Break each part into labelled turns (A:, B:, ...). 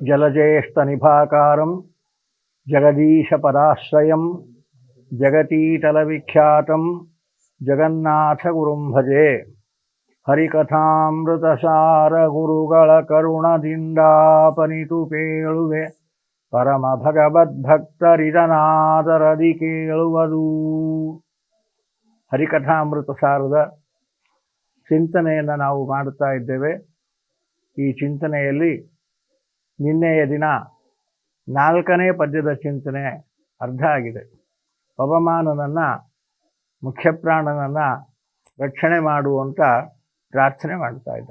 A: ಜಲಜೇಷ್ಟನಿಭಾಕಾರಂ ಜಗದೀಶಪದಾಶ್ರಯಂ ಜಗತೀತಲವಿಖ್ಯಾತಂ ಜಗನ್ನಾಥಗುರುಂ ಭಜೆ. ಹರಿಕಥಾಮೃತಸಾರ ಗುರುಗಳ ಕರುಣದಿಂದಾಪನಿತು ಪೇಳುವೆ, ಪರಮ ಭಗವದ್ಭಕ್ತರಿದನಾದರದಿ ಕೇಳುವುದು. ಹರಿಕಥಾಮೃತ ಸಾರದ ಚಿಂತನೆಯನ್ನು ನಾವು ಮಾಡುತ್ತಾ ಇದ್ದೇವೆ. ಈ ಚಿಂತನೆಯಲ್ಲಿ ನಿನ್ನೆಯ ದಿನ 4ನೇ ಪದ್ಯದ ಚಿಂತನೆ ಅರ್ಧ ಆಗಿದೆ. ಪವಮಾನನನ್ನು, ಮುಖ್ಯಪ್ರಾಣನನ್ನು ರಕ್ಷಣೆ ಮಾಡುವಂಥ ಪ್ರಾರ್ಥನೆ ಮಾಡ್ತಾ ಇದ್ದ.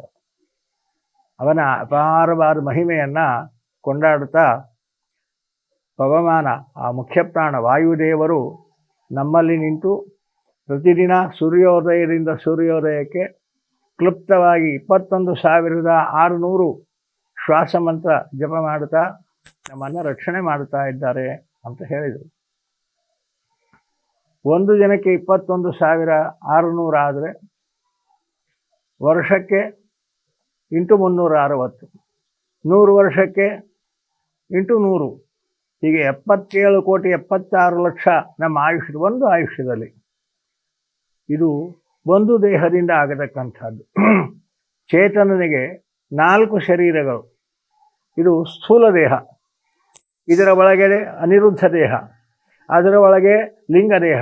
A: ಅವನ ಅಪಾರವಾದ ಮಹಿಮೆಯನ್ನು ಕೊಂಡಾಡುತ್ತಾ ಪವಮಾನ, ಆ ಮುಖ್ಯಪ್ರಾಣ ವಾಯುದೇವರು ನಮ್ಮಲ್ಲಿ ನಿಂತು ಪ್ರತಿದಿನ ಸೂರ್ಯೋದಯದಿಂದ ಸೂರ್ಯೋದಯಕ್ಕೆ ಕ್ಲುಪ್ತವಾಗಿ 21,600 ಶ್ವಾಸ ಮಂತ್ರ ಜಪ ಮಾಡುತ್ತಾ ನಮ್ಮನ್ನು ರಕ್ಷಣೆ ಮಾಡುತ್ತಾ ಇದ್ದಾರೆ ಅಂತ ಹೇಳಿದರು. ಒಂದು ದಿನಕ್ಕೆ 21,600 ಆದರೆ ವರ್ಷಕ್ಕೆ ಇಂಟು 360, 100 ವರ್ಷಕ್ಕೆ ಇಂಟು 100, ಹೀಗೆ 77,76,00,000 ನಮ್ಮ ಆಯುಷ್ಯ, ಒಂದು ಆಯುಷ್ಯದಲ್ಲಿ. ಇದು ಒಂದು ದೇಹದಿಂದ ಆಗತಕ್ಕಂಥದ್ದು. ಚೇತನನಿಗೆ 4 ಶರೀರಗಳು. ಇದು ಸ್ಥೂಲ ದೇಹ, ಇದರ ಒಳಗಡೆ ಅನಿರುದ್ಧ ದೇಹ, ಅದರ ಒಳಗೆ ಲಿಂಗದೇಹ,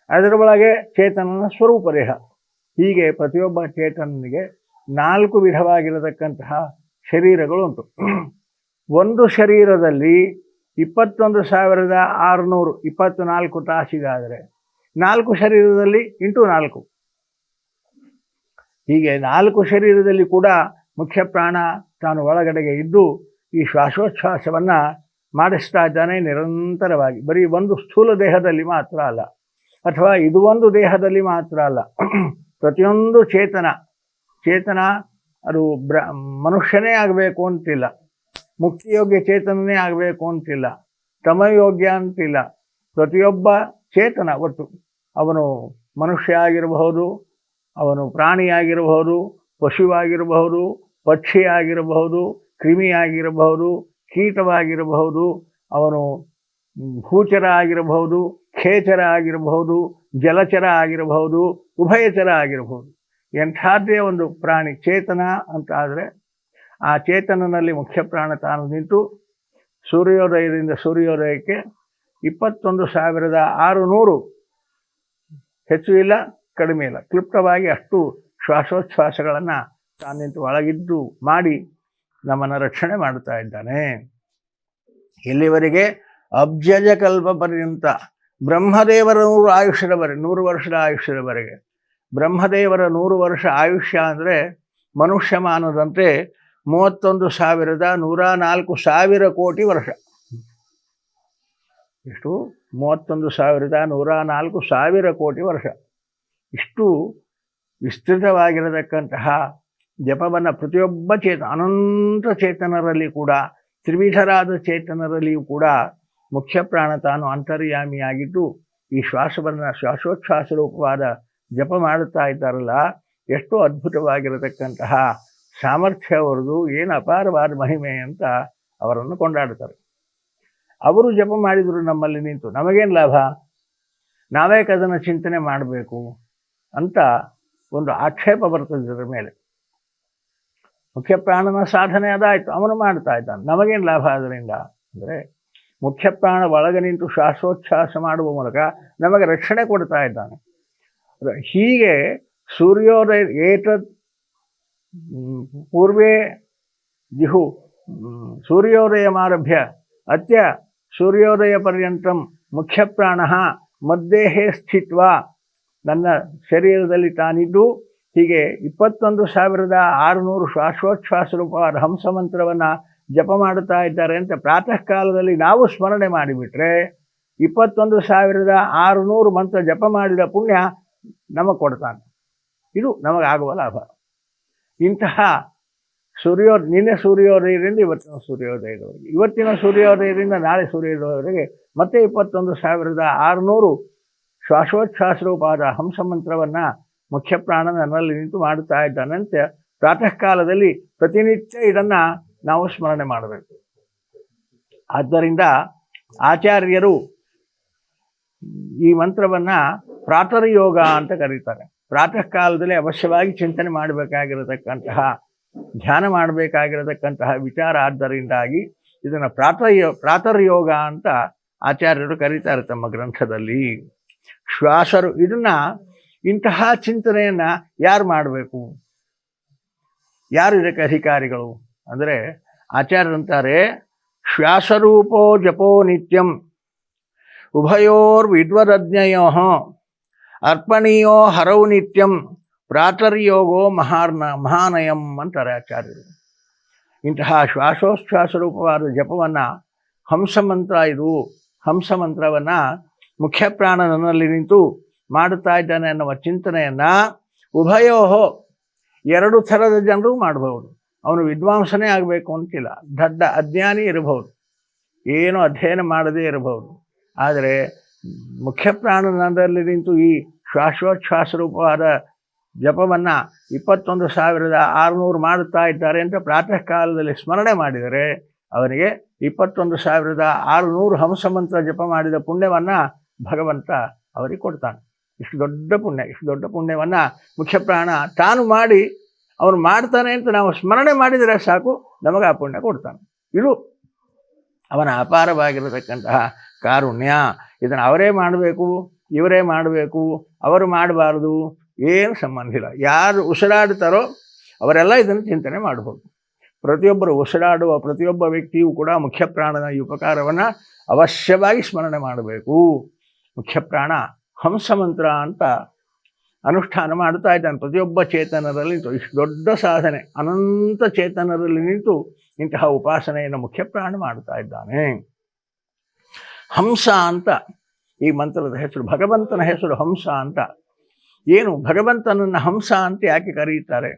A: ಅದರ ಒಳಗೆ ಚೇತನನ ಸ್ವರೂಪ ದೇಹ. ಹೀಗೆ ಪ್ರತಿಯೊಬ್ಬ ಚೇತನನಿಗೆ 4 ವಿಧವಾಗಿರತಕ್ಕಂತಹ ಶರೀರಗಳುಂಟು. ಒಂದು ಶರೀರದಲ್ಲಿ 21,600 24 ತಾಸಿಗಾದರೆ 4 ಶರೀರದಲ್ಲಿ ಇಂಟು 4, ಹೀಗೆ 4 ಶರೀರದಲ್ಲಿ ಕೂಡ ಮುಖ್ಯ ಪ್ರಾಣ ತಾನು ಒಳಗಡೆಗೆ ಇದ್ದು ಈ ಶ್ವಾಸೋಚ್ಛ್ವಾಸವನ್ನು ಮಾಡಿಸ್ತಾ ಇದ್ದಾನೆ ನಿರಂತರವಾಗಿ. ಬರೀ ಒಂದು ಸ್ಥೂಲ ದೇಹದಲ್ಲಿ ಮಾತ್ರ ಅಲ್ಲ, ಅಥವಾ ಇದು ಒಂದು ದೇಹದಲ್ಲಿ ಮಾತ್ರ ಅಲ್ಲ. ಪ್ರತಿಯೊಂದು ಚೇತನ ಅದು ಮನುಷ್ಯನೇ ಆಗಬೇಕು ಅಂತಿಲ್ಲ, ಮುಕ್ತಿಯೋಗ್ಯ ಚೇತನನೇ ಆಗಬೇಕು ಅಂತಿಲ್ಲ, ತಮಯೋಗ್ಯ ಅಂತಿಲ್ಲ. ಪ್ರತಿಯೊಬ್ಬ ಚೇತನ ಒಟ್ಟು, ಅವನು ಮನುಷ್ಯ ಆಗಿರಬಹುದು, ಅವನು ಪ್ರಾಣಿಯಾಗಿರಬಹುದು, ಪಶುವಾಗಿರಬಹುದು, ಪಕ್ಷಿಯಾಗಿರಬಹುದು, ಕ್ರಿಮಿಯಾಗಿರಬಹುದು, ಕೀಟವಾಗಿರಬಹುದು, ಅವನು ಭೂಚರ ಆಗಿರಬಹುದು, ಖೇಚರ ಆಗಿರಬಹುದು, ಜಲಚರ ಆಗಿರಬಹುದು, ಉಭಯಚರ ಆಗಿರಬಹುದು. ಎಂಥದ್ದೇ ಒಂದು ಪ್ರಾಣಿ ಚೇತನ ಅಂತ ಆದರೆ ಆ ಚೇತನನಲ್ಲಿ ಮುಖ್ಯ ಪ್ರಾಣ ತಾನು ನಿಂತು ಸೂರ್ಯೋದಯದಿಂದ ಸೂರ್ಯೋದಯಕ್ಕೆ 21,600 ಹೆಚ್ಚು ಇಲ್ಲ ಕಡಿಮೆ ಇಲ್ಲ, ಕ್ಲುಪ್ತವಾಗಿ ಅಷ್ಟು ಶ್ವಾಸೋಚ್ಛ್ವಾಸಗಳನ್ನು ತಾನು ನಿಂತು ಒಳಗಿದ್ದು ಮಾಡಿ ನಮ್ಮನ್ನು ರಕ್ಷಣೆ ಮಾಡುತ್ತಾ ಇದ್ದಾನೆ. ಇಲ್ಲಿವರೆಗೆ ಅಬ್ಜಜ ಕಲ್ಪ ಪರ್ಯಂತ ಬ್ರಹ್ಮದೇವರ 100 ಆಯುಷ್ಯದವರೆಗೆ, 100 ವರ್ಷದ ಆಯುಷ್ಯದವರೆಗೆ. ಬ್ರಹ್ಮದೇವರ 100 ವರ್ಷ ಆಯುಷ್ಯ ಅಂದರೆ ಮನುಷ್ಯಮಾನದಂತೆ 31,104,000 ಕೋಟಿ ವರ್ಷ. ಎಷ್ಟು? 31,104,000 ಕೋಟಿ ವರ್ಷ. ಇಷ್ಟು ವಿಸ್ತೃತವಾಗಿರತಕ್ಕಂತಹ ಜಪವನ್ನು ಪ್ರತಿಯೊಬ್ಬ ಅನಂತ ಚೇತನರಲ್ಲಿ ಕೂಡ, ತ್ರಿವಿಧರಾದ ಚೇತನರಲ್ಲಿಯೂ ಕೂಡ ಮುಖ್ಯ ಪ್ರಾಣ ತಾನು ಅಂತರ್ಯಾಮಿಯಾಗಿದ್ದು ಈ ಶ್ವಾಸೋಚ್ಛ್ವಾಸ ರೂಪವಾದ ಜಪ ಮಾಡುತ್ತಾ ಇದ್ದಾರಲ್ಲ, ಎಷ್ಟು ಅದ್ಭುತವಾಗಿರತಕ್ಕಂತಹ ಸಾಮರ್ಥ್ಯ ಅವರದು, ಏನು ಅಪಾರವಾದ ಮಹಿಮೆ ಅಂತ ಅವರನ್ನು ಕೊಂಡಾಡುತ್ತಾರೆ. ಅವರು ಜಪ ಮಾಡಿದರು ನಮ್ಮಲ್ಲಿ ನಿಂತು, ನಮಗೇನು ಲಾಭ? ನಾವೇ ಅದನ್ನು ಚಿಂತನೆ ಮಾಡಬೇಕು ಅಂತ ಒಂದು ಆಕ್ಷೇಪ ಬರ್ತದೆ ಇದರ ಮೇಲೆ. ಮುಖ್ಯ ಪ್ರಾಣನ ಸಾಧನೆ ಅದಾಯಿತು, ಅವನು ಮಾಡ್ತಾ ಇದ್ದಾನೆ, ನಮಗೇನು ಲಾಭ ಅದರಿಂದ? ಅಂದರೆ ಮುಖ್ಯ ಪ್ರಾಣ ಒಳಗೆ ನಿಂತು ಶ್ವಾಸೋಚ್ಛ್ವಾಸ ಮಾಡುವ ಮೂಲಕ ನಮಗೆ ರಕ್ಷಣೆ ಕೊಡ್ತಾ ಇದ್ದಾನೆ. ಹೀಗೆ ಸೂರ್ಯೋದಯ ಏತದ್ ಪೂರ್ವೇ ಜಿಹು ಸೂರ್ಯೋದಯಮಾರಭ್ಯ ಅತ್ಯ ಸೂರ್ಯೋದಯ ಪರ್ಯಂತಂ ಮುಖ್ಯ ಪ್ರಾಣ ಮದ್ದೇಹೇ ಸ್ಥಿತ್ವ, ನನ್ನ ಶರೀರದಲ್ಲಿ ತಾನಿದ್ದು ಹೀಗೆ 21,600 ಶ್ವಾಸೋಚ್ಛ್ವಾಸ ರೂಪವಾದ ಹಂಸ ಮಂತ್ರವನ್ನು ಜಪ ಮಾಡುತ್ತಾ ಇದ್ದಾರೆ ಅಂತ ಪ್ರಾತಃ ಕಾಲದಲ್ಲಿ ನಾವು ಸ್ಮರಣೆ ಮಾಡಿಬಿಟ್ರೆ 21,600 ಮಂತ್ರ ಜಪ ಮಾಡಿದ ಪುಣ್ಯ ನಮಗೆ ಕೊಡ್ತಾನೆ. ಇದು ನಮಗಾಗುವ ಲಾಭ. ಇಂತಹ ನಿನ್ನೆ ಸೂರ್ಯೋದಯದಿಂದ ಇವತ್ತಿನ ಸೂರ್ಯೋದಯದವರೆಗೆ, ಇವತ್ತಿನ ಸೂರ್ಯೋದಯದಿಂದ ನಾಳೆ ಸೂರ್ಯೋದಯದವರೆಗೆ ಮತ್ತೆ 21,600 ಶ್ವಾಸೋಚ್ಛ್ವಾಸ ರೂಪವಾದ ಹಂಸ ಮಂತ್ರವನ್ನು ಮುಖ್ಯ ಪ್ರಾಣ ನನ್ನಲ್ಲಿ ನಿಂತು ಮಾಡುತ್ತಾ ಇದ್ದಾನಂತೆ. ಪ್ರಾತಃ ಕಾಲದಲ್ಲಿ ಪ್ರತಿನಿತ್ಯ ಇದನ್ನು ನಾವು ಸ್ಮರಣೆ ಮಾಡಬೇಕು. ಆದ್ದರಿಂದ ಆಚಾರ್ಯರು ಈ ಮಂತ್ರವನ್ನು ಪ್ರಾತರ್ಯೋಗ ಅಂತ ಕರೀತಾರೆ. ಪ್ರಾತಃ ಕಾಲದಲ್ಲಿ ಅವಶ್ಯವಾಗಿ ಚಿಂತನೆ ಮಾಡಬೇಕಾಗಿರತಕ್ಕಂತಹ, ಧ್ಯಾನ ಮಾಡಬೇಕಾಗಿರತಕ್ಕಂತಹ ವಿಚಾರ. ಆದ್ದರಿಂದಾಗಿ ಇದನ್ನು ಪ್ರಾತರ್ಯೋಗ ಅಂತ ಆಚಾರ್ಯರು ಕರೀತಾರೆ ತಮ್ಮ ಗ್ರಂಥದಲ್ಲಿ. ಶ್ವಾಸರು ಇಂತಹ ಚಿಂತನೆಯನ್ನು ಯಾರು ಮಾಡಬೇಕು, ಯಾರು ಇದಕ್ಕೆ ಅಧಿಕಾರಿಗಳು ಅಂದರೆ ಆಚಾರ್ಯರಂತಾರೆ, ಶ್ವಾಸರೂಪೋ ಜಪೋ ನಿತ್ಯಂ ಉಭಯೋರ್ವಿದ್ವದಜ್ಞಯೋ ಅರ್ಪಣೀಯೋ ಹರೌ ನಿತ್ಯಂ ಪ್ರಾತರ್ಯೋಗೋ ಮಹಾನಯಂ ಅಂತಾರೆ ಆಚಾರ್ಯರು. ಇಂತಹ ಶ್ವಾಸೋಚ್ಛ್ವಾಸ ರೂಪವಾದ ಜಪವನ್ನು ಹಂಸಮಂತ್ರ, ಇದು ಹಂಸಮಂತ್ರವನ್ನು ಮುಖ್ಯ ಪ್ರಾಣ ನನ್ನಲ್ಲಿ ನಿಂತು ಮಾಡುತ್ತಾ ಇದ್ದಾನೆ ಅನ್ನುವ ಚಿಂತನೆಯನ್ನು ಉಭಯೋ, ಎರಡು ಥರದ ಜನರು ಮಾಡಬಹುದು. ಅವನು ವಿದ್ವಾಂಸನೇ ಆಗಬೇಕು ಅಂತಿಲ್ಲ, ದಡ್ಡ ಅಜ್ಞಾನಿ ಇರಬಹುದು, ಏನು ಅಧ್ಯಯನ ಮಾಡದೇ ಇರಬಹುದು. ಆದರೆ ಮುಖ್ಯ ಪ್ರಾಣನಲ್ಲಿ ನಿಂತು ಈ ಶ್ವಾಸೋಚ್ಛ್ವಾಸ ರೂಪವಾದ ಜಪವನ್ನು 21,600 ಮಾಡುತ್ತಾ ಇದ್ದಾರೆ ಅಂತ ಪ್ರಾತಃ ಕಾಲದಲ್ಲಿ ಸ್ಮರಣೆ ಮಾಡಿದರೆ ಅವನಿಗೆ 21,600 ಹಂಸಮಂತ್ರ ಜಪ ಮಾಡಿದ ಪುಣ್ಯವನ್ನು ಭಗವಂತ ಅವರಿಗೆ ಕೊಡ್ತಾನೆ. ಇಷ್ಟು ದೊಡ್ಡ ಪುಣ್ಯವನ್ನು ಮುಖ್ಯ ಪ್ರಾಣ ತಾನು ಮಾಡಿ ಅವನು ಮಾಡ್ತಾನೆ ಅಂತ ನಾವು ಸ್ಮರಣೆ ಮಾಡಿದರೆ ಸಾಕು, ನಮಗೆ ಆ ಪುಣ್ಯ ಕೊಡ್ತಾನೆ. ಇದು ಅವನ ಅಪಾರವಾಗಿರತಕ್ಕಂತಹ ಕಾರುಣ್ಯ. ಇದನ್ನು ಅವರೇ ಮಾಡಬೇಕು, ಇವರೇ ಮಾಡಬೇಕು, ಅವರು ಮಾಡಬಾರ್ದು, ಏನು ಸಂಬಂಧ ಇಲ್ಲ. ಯಾರು ಉಸಿರಾಡ್ತಾರೋ ಅವರೆಲ್ಲ ಇದನ್ನು ಚಿಂತನೆ ಮಾಡ್ಬೋದು. ಪ್ರತಿಯೊಬ್ಬರು ಉಸಿರಾಡುವ ಪ್ರತಿಯೊಬ್ಬ ವ್ಯಕ್ತಿಯೂ ಕೂಡ ಮುಖ್ಯ ಪ್ರಾಣನ ಈ ಉಪಕಾರವನ್ನು ಅವಶ್ಯವಾಗಿ ಸ್ಮರಣೆ ಮಾಡಬೇಕು. ಮುಖ್ಯ ಪ್ರಾಣ ಹಂಸಮಂತ್ರ ಅಂತ ಅನುಷ್ಠಾನ ಮಾಡ್ತಾ ಇದ್ದಾನೆ ಪ್ರತಿಯೊಬ್ಬ ಚೇತನರಲ್ಲಿ ನಿಂತು. ಇಷ್ಟು ದೊಡ್ಡ ಸಾಧನೆ, ಅನಂತ ಚೇತನರಲ್ಲಿ ನಿಂತು ಇಂತಹ ಉಪಾಸನೆಯನ್ನು ಮುಖ್ಯ ಪ್ರಾಣ ಮಾಡ್ತಾ ಇದ್ದಾನೆ. ಹಂಸ ಅಂತ ಈ ಮಂತ್ರದ ಹೆಸರು, ಭಗವಂತನ ಹೆಸರು ಹಂಸ ಅಂತ. ಏನು ಭಗವಂತನನ್ನು ಹಂಸ ಅಂತ ಯಾಕೆ ಕರೀತಾರೆ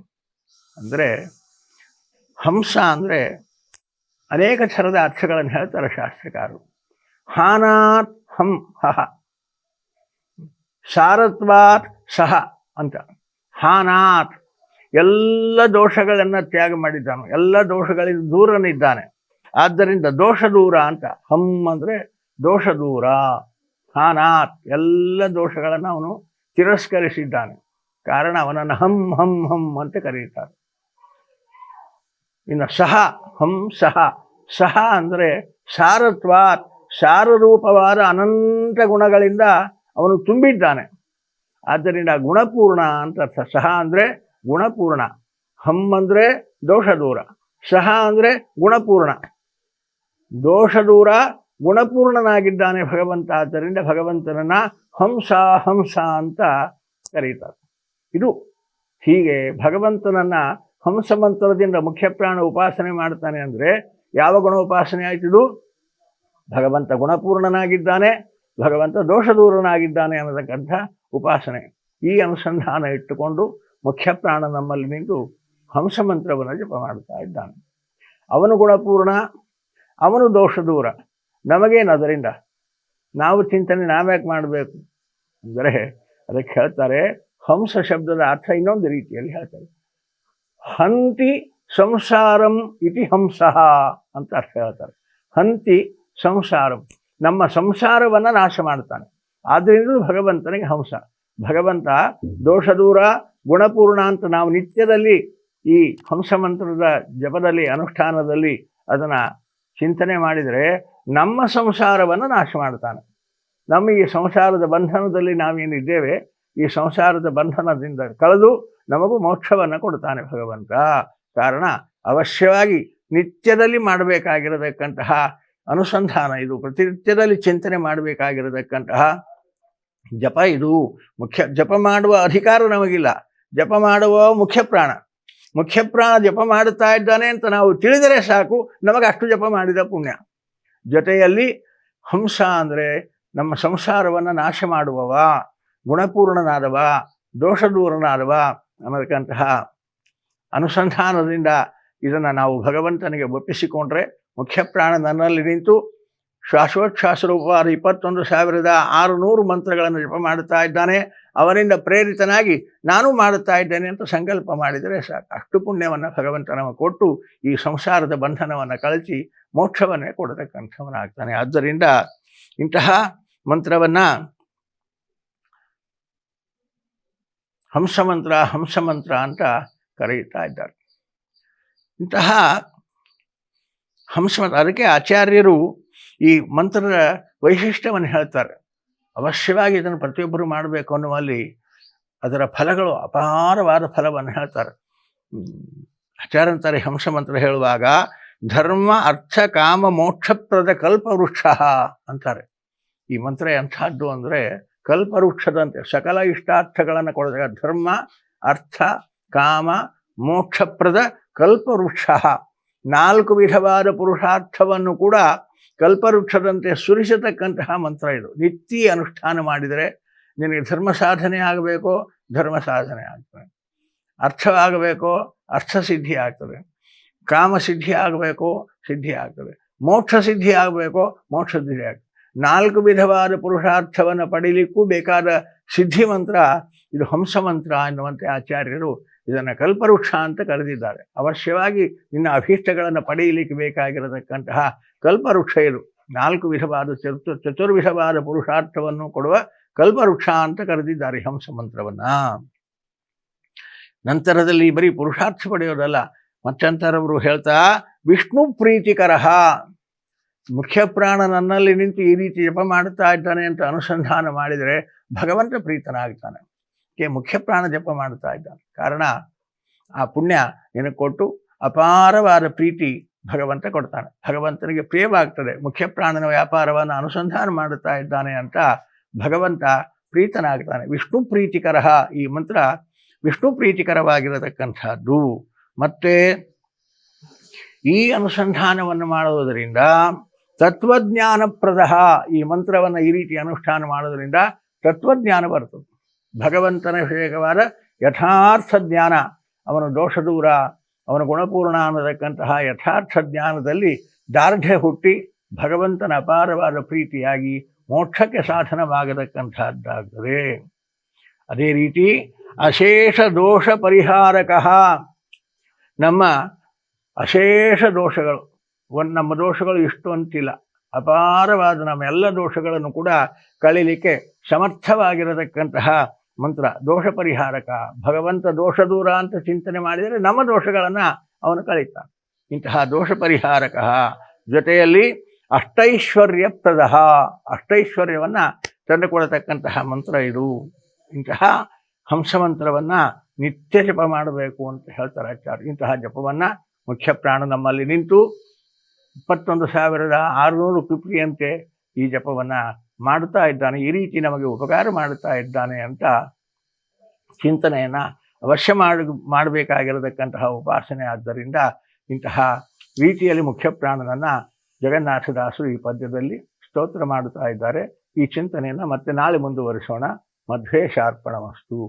A: ಅಂದರೆ, ಹಂಸ ಅಂದರೆ ಅನೇಕ ಥರದ ಅರ್ಥಗಳನ್ನು ಹೇಳ್ತಾರೆ ಶಾಸ್ತ್ರಕಾರರು. ಹಾನಾತ್ ಹಂ ಹಹ, ಸಾರತ್ವಾತ್ ಸಹ ಅಂತ. ಹಾನಾತ್ ಎಲ್ಲ ದೋಷಗಳನ್ನು ತ್ಯಾಗ ಮಾಡಿದ್ದಾನೆ, ಎಲ್ಲ ದೋಷಗಳಿಂದ ದೂರನಿದ್ದಾನೆ, ಆದ್ದರಿಂದ ದೋಷ ದೂರ ಅಂತ. ಹಂ ಅಂದರೆ ದೋಷ ದೂರ. ಹಾನಾತ್ ಎಲ್ಲ ದೋಷಗಳನ್ನು ಅವನು ತಿರಸ್ಕರಿಸಿದ್ದಾನೆ, ಕಾರಣ ಅವನನ್ನು ಹಂ ಹಂ ಹಂ ಅಂತ ಕರೀತಾರೆ. ಇನ್ನು ಸಹ ಹಂ ಸಹ, ಸಹ ಅಂದರೆ ಸಾರತ್ವಾತ್, ಸಾರರೂಪವಾದ ಅನಂತ ಗುಣಗಳಿಂದ ಅವನು ತುಂಬಿದ್ದಾನೆ, ಆದ್ದರಿಂದ ಗುಣಪೂರ್ಣ ಅಂತ ಅರ್ಥ. ಸಹ ಅಂದರೆ ಗುಣಪೂರ್ಣ, ಹಂ ಅಂದರೆ ದೋಷ ದೂರ, ಸಹ ಅಂದರೆ ಗುಣಪೂರ್ಣ. ದೋಷ ದೂರ ಗುಣಪೂರ್ಣನಾಗಿದ್ದಾನೆ ಭಗವಂತ, ಆದ್ದರಿಂದ ಭಗವಂತನನ್ನು ಹಂಸ ಹಂಸ ಅಂತ ಕರೀತಾರೆ. ಇದು ಹೀಗೆ ಭಗವಂತನನ್ನು ಹಂಸ ಮಂತ್ರದಿಂದ ಮುಖ್ಯ ಪ್ರಾಣ ಉಪಾಸನೆ ಮಾಡ್ತಾನೆ ಅಂದರೆ ಯಾವ ಗುಣ ಉಪಾಸನೆ ಆಯ್ತಿದು? ಭಗವಂತ ಗುಣಪೂರ್ಣನಾಗಿದ್ದಾನೆ, ಭಗವಂತ ದೋಷ ದೂರನಾಗಿದ್ದಾನೆ ಅನ್ನತಕ್ಕಂಥ ಉಪಾಸನೆ. ಈ ಅನುಸಂಧಾನ ಇಟ್ಟುಕೊಂಡು ಮುಖ್ಯ ಪ್ರಾಣ ನಮ್ಮಲ್ಲಿ ನಿಂತು ಹಂಸ ಮಂತ್ರವನ್ನು ಜಪ ಮಾಡ್ತಾ ಇದ್ದಾನೆ. ಅವನು ಗುಣಪೂರ್ಣ, ಅವನು ದೋಷ ದೂರ. ನಮಗೇನು ಅದರಿಂದ? ನಾವು ಚಿಂತನೆ ನಾವ್ಯಾಕೆ ಮಾಡಬೇಕು ಅಂದರೆ ಅದಕ್ಕೆ ಹೇಳ್ತಾರೆ, ಹಂಸ ಶಬ್ದದ ಅರ್ಥ ಇನ್ನೊಂದು ರೀತಿಯಲ್ಲಿ ಹೇಳ್ತಾರೆ. ಹಂತಿ ಸಂಸಾರಂ ಇತಿ ಹಂಸಃ ಅಂತ ಅರ್ಥ ಹೇಳ್ತಾರೆ. ಹಂತಿ ಸಂಸಾರಂ, ನಮ್ಮ ಸಂಸಾರವನ್ನು ನಾಶ ಮಾಡ್ತಾನೆ, ಆದ್ದರಿಂದ ಭಗವಂತನಿಗೆ ಹಂಸ. ಭಗವಂತ ದೋಷ ದೂರ ಗುಣಪೂರ್ಣ ಅಂತ ನಾವು ನಿತ್ಯದಲ್ಲಿ ಈ ಹಂಸ ಮಂತ್ರದ ಜಪದಲ್ಲಿ ಅನುಷ್ಠಾನದಲ್ಲಿ ಅದನ್ನು ಚಿಂತನೆ ಮಾಡಿದರೆ ನಮ್ಮ ಸಂಸಾರವನ್ನು ನಾಶ ಮಾಡ್ತಾನೆ. ನಮ್ಮ ಈ ಸಂಸಾರದ ಬಂಧನದಲ್ಲಿ ನಾವೇನಿದ್ದೇವೆ, ಈ ಸಂಸಾರದ ಬಂಧನದಿಂದ ಕಳೆದು ನಮಗೂ ಮೋಕ್ಷವನ್ನು ಕೊಡ್ತಾನೆ ಭಗವಂತ. ಕಾರಣ ಅವಶ್ಯವಾಗಿ ನಿತ್ಯದಲ್ಲಿ ಮಾಡಬೇಕಾಗಿರತಕ್ಕಂತಹ ಅನುಸಂಧಾನ ಇದು, ಪ್ರತಿನಿತ್ಯದಲ್ಲಿ ಚಿಂತನೆ ಮಾಡಬೇಕಾಗಿರತಕ್ಕಂತಹ ಜಪ ಇದು. ಜಪ ಮಾಡುವ ಅಧಿಕಾರ ನಮಗಿಲ್ಲ, ಜಪ ಮಾಡುವ ಮುಖ್ಯ ಪ್ರಾಣ. ಮುಖ್ಯ ಪ್ರಾಣ ಜಪ ಮಾಡುತ್ತಾ ಇದ್ದಾನೆ ಅಂತ ನಾವು ತಿಳಿದರೆ ಸಾಕು, ನಮಗೆ ಅಷ್ಟು ಜಪ ಮಾಡಿದ ಪುಣ್ಯ. ಜೊತೆಯಲ್ಲಿ ಹಂಸ ಅಂದರೆ ನಮ್ಮ ಸಂಸಾರವನ್ನು ನಾಶ ಮಾಡುವವ, ಗುಣಪೂರ್ಣನಾದವ, ದೋಷ ದೂರನಾದವ ಅನ್ನತಕ್ಕಂತಹ ಅನುಸಂಧಾನದಿಂದ ಇದನ್ನು ನಾವು ಭಗವಂತನಿಗೆ ಒಪ್ಪಿಸಿಕೊಂಡ್ರೆ ಮುಖ್ಯ ಪ್ರಾಣ ನನ್ನಲ್ಲಿ ನಿಂತು ಶ್ವಾಸೋಚ್ಛ್ವಾಸ ರೂಪವಾದ 21,600 ಮಂತ್ರಗಳನ್ನು ಜಪ ಮಾಡುತ್ತಾ ಇದ್ದಾನೆ, ಅವನಿಂದ ಪ್ರೇರಿತನಾಗಿ ನಾನು ಮಾಡುತ್ತಾ ಇದ್ದೇನೆ ಅಂತ ಸಂಕಲ್ಪ ಮಾಡಿದರೆ ಸಾಕು. ಅಷ್ಟು ಪುಣ್ಯವನ್ನು ಭಗವಂತ ನಮಗೆ ಕೊಟ್ಟು ಈ ಸಂಸಾರದ ಬಂಧನವನ್ನು ಕಳಚಿ ಮೋಕ್ಷವನ್ನೇ ಕೊಡತಕ್ಕಂಥವನಾಗ್ತಾನೆ. ಆದ್ದರಿಂದ ಇಂತಹ ಮಂತ್ರವನ್ನು ಹಂಸಮಂತ್ರ ಅಂತ ಕರೆಯುತ್ತಾ ಇದ್ದಾರೆ. ಇಂತಹ ಹಂಸಮಂತ್ರ, ಅದಕ್ಕೆ ಆಚಾರ್ಯರು ಈ ಮಂತ್ರದ ವೈಶಿಷ್ಟ್ಯವನ್ನು ಹೇಳ್ತಾರೆ. ಅವಶ್ಯವಾಗಿ ಇದನ್ನು ಪ್ರತಿಯೊಬ್ಬರು ಮಾಡಬೇಕು ಅನ್ನುವಲ್ಲಿ ಅದರ ಫಲಗಳು ಅಪಾರವಾದ ಫಲವನ್ನು ಹೇಳ್ತಾರೆ. ಆಚಾರ್ಯಂತಾರೆ ಹಂಸಮಂತ್ರ ಹೇಳುವಾಗ ಧರ್ಮ ಅರ್ಥ ಕಾಮ ಮೋಕ್ಷಪ್ರದ ಕಲ್ಪವೃಕ್ಷ ಅಂತಾರೆ. ಈ ಮಂತ್ರ ಎಂಥದ್ದು ಅಂದರೆ ಕಲ್ಪವೃಕ್ಷದಂತೆ ಸಕಲ ಇಷ್ಟಾರ್ಥಗಳನ್ನು ಕೊಡದ ಧರ್ಮ ಅರ್ಥ ಕಾಮ ಮೋಕ್ಷಪ್ರದ ಕಲ್ಪವೃಕ್ಷ. 4 ವಿಧವಾದ ಪುರುಷಾರ್ಥವನ್ನು ಕೂಡ ಕಲ್ಪವೃಕ್ಷದಂತೆ ಸುರಿಸತಕ್ಕಂತಹ ಮಂತ್ರ ಇದು. ನಿತ್ಯ ಅನುಷ್ಠಾನ ಮಾಡಿದರೆ ನಿನಗೆ ಧರ್ಮ ಸಾಧನೆ ಆಗಬೇಕೋ ಧರ್ಮ ಸಾಧನೆ ಆಗ್ತದೆ, ಅರ್ಥವಾಗಬೇಕೋ ಅರ್ಥ ಸಿದ್ಧಿ ಆಗ್ತದೆ, ಕಾಮಸಿದ್ಧಿ ಆಗಬೇಕೋ ಸಿದ್ಧಿ ಆಗ್ತದೆ, ಮೋಕ್ಷ ಸಿದ್ಧಿ ಆಗಬೇಕೋ ಮೋಕ್ಷ ಸಿದ್ಧಿ ಆಗ್ತದೆ. 4 ವಿಧವಾದ ಪುರುಷಾರ್ಥವನ್ನು ಪಡೀಲಿಕ್ಕೂ ಬೇಕಾದ ಸಿದ್ಧಿ ಮಂತ್ರ ಇದು ಹಂಸಮಂತ್ರ ಎನ್ನುವಂತೆ ಆಚಾರ್ಯರು ಇದನ್ನು ಕಲ್ಪವೃಕ್ಷ ಅಂತ ಕರೆದಿದ್ದಾರೆ. ಅವಶ್ಯವಾಗಿ ನಿನ್ನ ಅಭೀಷ್ಟಗಳನ್ನು ಪಡೆಯಲಿಕ್ಕೆ ಬೇಕಾಗಿರತಕ್ಕಂತಹ ಕಲ್ಪವೃಕ್ಷ ಇದು. 4 ವಿಧವಾದ ಚತುರ್ವಿಧವಾದ ಪುರುಷಾರ್ಥವನ್ನು ಕೊಡುವ ಕಲ್ಪವೃಕ್ಷ ಅಂತ ಕರೆದಿದ್ದಾರೆ ಹಂಸಮಂತ್ರವನ್ನು. ನಂತರದಲ್ಲಿ ಬರೀ ಪುರುಷಾರ್ಥ ಪಡೆಯೋದಲ್ಲ, ಮತ್ತಂತರವರು ಹೇಳ್ತಾ ವಿಷ್ಣು ಪ್ರೀತಿಕರ, ಮುಖ್ಯ ಪ್ರಾಣ ನನ್ನಲ್ಲಿ ನಿಂತು ಈ ರೀತಿ ಜಪ ಮಾಡುತ್ತಾ ಇದ್ದಾನೆ ಅಂತ ಅನುಸಂಧಾನ ಮಾಡಿದರೆ ಭಗವಂತ ಪ್ರೀತನಾಗ್ತಾನೆ. ಮುಖ್ಯ ಪ್ರಾಣ ಜಪ ಮಾಡುತ್ತಾ ಇದ್ದಾನೆ, ಕಾರಣ ಆ ಪುಣ್ಯ ನಿನಗೆ ಕೊಟ್ಟು ಅಪಾರವಾದ ಪ್ರೀತಿ ಭಗವಂತ ಕೊಡ್ತಾನೆ. ಭಗವಂತನಿಗೆ ಪ್ರಿಯವಾಗ್ತದೆ. ಮುಖ್ಯ ಪ್ರಾಣನ ವ್ಯಾಪಾರವನ್ನು ಅನುಸಂಧಾನ ಮಾಡುತ್ತಾ ಇದ್ದಾನೆ ಅಂತ ಭಗವಂತ ಪ್ರೀತನಾಗ್ತಾನೆ. ವಿಷ್ಣು ಪ್ರೀತಿಕರ, ಈ ಮಂತ್ರ ವಿಷ್ಣು ಪ್ರೀತಿಕರವಾಗಿರತಕ್ಕಂಥದ್ದು. ಮತ್ತು ಈ ಅನುಸಂಧಾನವನ್ನು ಮಾಡುವುದರಿಂದ ತತ್ವಜ್ಞಾನಪ್ರದ, ಈ ಮಂತ್ರವನ್ನು ಈ ರೀತಿ ಅನುಷ್ಠಾನ ಮಾಡೋದರಿಂದ ತತ್ವಜ್ಞಾನ ಬರ್ತದೆ. ಭಗವಂತನ ವಿಷಯಕವಾದ ಯಥಾರ್ಥ ಜ್ಞಾನ, ಅವನ ದೋಷ ದೂರ, ಅವನ ಗುಣಪೂರ್ಣ ಅನ್ನತಕ್ಕಂತಹ ಯಥಾರ್ಥ ಜ್ಞಾನದಲ್ಲಿ ದಾರ್ಢ್ಯ ಹುಟ್ಟಿ ಭಗವಂತನ ಅಪಾರವಾದ ಪ್ರೀತಿಯಾಗಿ ಮೋಕ್ಷಕ್ಕೆ ಸಾಧನವಾಗತಕ್ಕಂಥದ್ದಾಗ್ತದೆ. ಅದೇ ರೀತಿ ಅಶೇಷ ದೋಷ ಪರಿಹಾರಕ, ನಮ್ಮ ಅಶೇಷ ದೋಷಗಳು, ನಮ್ಮ ದೋಷಗಳು ಇಷ್ಟು ಅಂತಿಲ್ಲ, ಅಪಾರವಾದ ನಮ್ಮ ಎಲ್ಲ ದೋಷಗಳನ್ನು ಕೂಡ ಕಳೀಲಿಕ್ಕೆ ಸಮರ್ಥವಾಗಿರತಕ್ಕಂತಹ ಮಂತ್ರ ದೋಷ ಪರಿಹಾರಕ. ಭಗವಂತ ದೋಷ ದೂರ ಅಂತ ಚಿಂತನೆ ಮಾಡಿದರೆ ನಮ್ಮ ದೋಷಗಳನ್ನು ಅವನು ಕಳೀತಾನೆ. ಇಂತಹ ದೋಷ ಪರಿಹಾರಕ, ಜೊತೆಯಲ್ಲಿ ಅಷ್ಟೈಶ್ವರ್ಯಪ್ರದ, ಅಷ್ಟೈಶ್ವರ್ಯವನ್ನು ತಂದುಕೊಡತಕ್ಕಂತಹ ಮಂತ್ರ ಇದು. ಇಂತಹ ಹಂಸಮಂತ್ರವನ್ನು ನಿತ್ಯ ಜಪ ಮಾಡಬೇಕು ಅಂತ ಹೇಳ್ತಾರೆ ಆಚಾರ್ಯ. ಇಂತಹ ಜಪವನ್ನು ಮುಖ್ಯ ಪ್ರಾಣ ನಮ್ಮಲ್ಲಿ ನಿಂತು 21,600 ಪಿಪ್ರಿಯಂತೆ ಈ ಜಪವನ್ನು ಮಾಡುತ್ತಾ ಇದ್ದಾನೆ, ಈ ರೀತಿ ನಮಗೆ ಉಪಕಾರ ಮಾಡುತ್ತಾ ಇದ್ದಾನೆ ಅಂತ ಚಿಂತನೆಯನ್ನು ಅವಶ್ಯ ಮಾಡಬೇಕಾಗಿರತಕ್ಕಂತಹ ಉಪಾಸನೆ. ಆದ್ದರಿಂದ ಇಂತಹ ರೀತಿಯಲ್ಲಿ ಮುಖ್ಯ ಪ್ರಾಣನನ್ನು ಜಗನ್ನಾಥದಾಸರು ಈ ಪದ್ಯದಲ್ಲಿ ಸ್ತೋತ್ರ ಮಾಡುತ್ತಾ ಇದ್ದಾರೆ. ಈ ಚಿಂತನೆಯನ್ನು ಮತ್ತೆ ನಾಳೆ ಮುಂದುವರಿಸೋಣ. ಮಧ್ವೇಶಾರ್ಪಣಮಸ್ತು.